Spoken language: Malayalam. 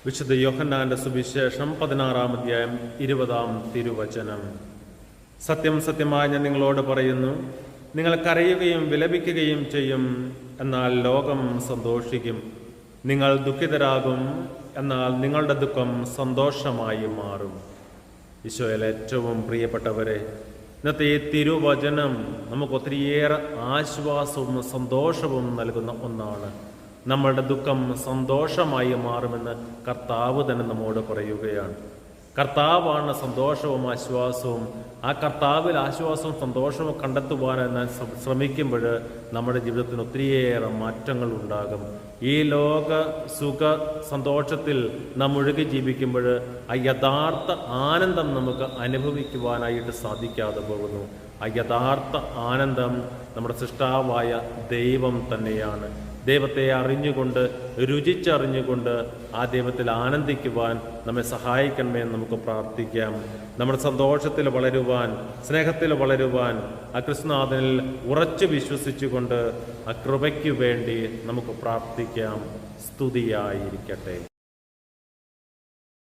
വിശുദ്ധ യോഹന്നാന്റെ സുവിശേഷം 16-ാം അധ്യായം 20-ാം തിരുവചനം. സത്യം സത്യമായി ഞാൻ നിങ്ങളോട് പറയുന്നു, നിങ്ങൾ കരയുകയും വിലപിക്കുകയും ചെയ്യും, എന്നാൽ ലോകം സന്തോഷിക്കും. നിങ്ങൾ ദുഃഖിതരാകും, എന്നാൽ നിങ്ങളുടെ ദുഃഖം സന്തോഷമായി മാറും. ഈശോയിൽ ഏറ്റവും പ്രിയപ്പെട്ടവരെ, ഇന്നത്തെ ഈ തിരുവചനം നമുക്ക് ഒത്തിരിയേറെ ആശ്വാസവും സന്തോഷവും നൽകുന്ന ഒന്നാണ്. നമ്മളുടെ ദുഃഖം സന്തോഷമായി മാറുമെന്ന് കർത്താവ് തന്നെ നമ്മോട് പറയുകയാണ്. കർത്താവാണ് സന്തോഷവും ആശ്വാസവും. ആ കർത്താവിൽ ആശ്വാസവും സന്തോഷവും കണ്ടെത്തുവാൻ ശ്രമിക്കുമ്പോൾ നമ്മുടെ ജീവിതത്തിന് ഒത്തിരിയേറെ മാറ്റങ്ങൾ ഉണ്ടാകും. ഈ ലോക സുഖ സന്തോഷത്തിൽ നാം ഒഴുകി ജീവിക്കുമ്പോൾ ആ യഥാർത്ഥ ആനന്ദം നമുക്ക് അനുഭവിക്കുവാനായിട്ട് സാധിക്കാതെ പോകുന്നു. ആ യഥാർത്ഥ ആനന്ദം നമ്മുടെ സൃഷ്ടാവായ ദൈവം തന്നെയാണ്. ദൈവത്തെ അറിഞ്ഞുകൊണ്ട്, രുചിച്ചറിഞ്ഞുകൊണ്ട് ആ ദൈവത്തിൽ ആനന്ദിക്കുവാൻ നമ്മെ സഹായിക്കണമേ എന്ന് നമുക്ക് പ്രാർത്ഥിക്കാം. നമ്മുടെ സന്തോഷത്തിൽ വളരുവാൻ, സ്നേഹത്തിൽ വളരുവാൻ, ആ കൃഷ്ണനാഥനിൽ ഉറച്ചു വിശ്വസിച്ചുകൊണ്ട് ആ കൃപയ്ക്കു വേണ്ടി നമുക്ക് പ്രാർത്ഥിക്കാം. സ്തുതിയായിരിക്കട്ടെ.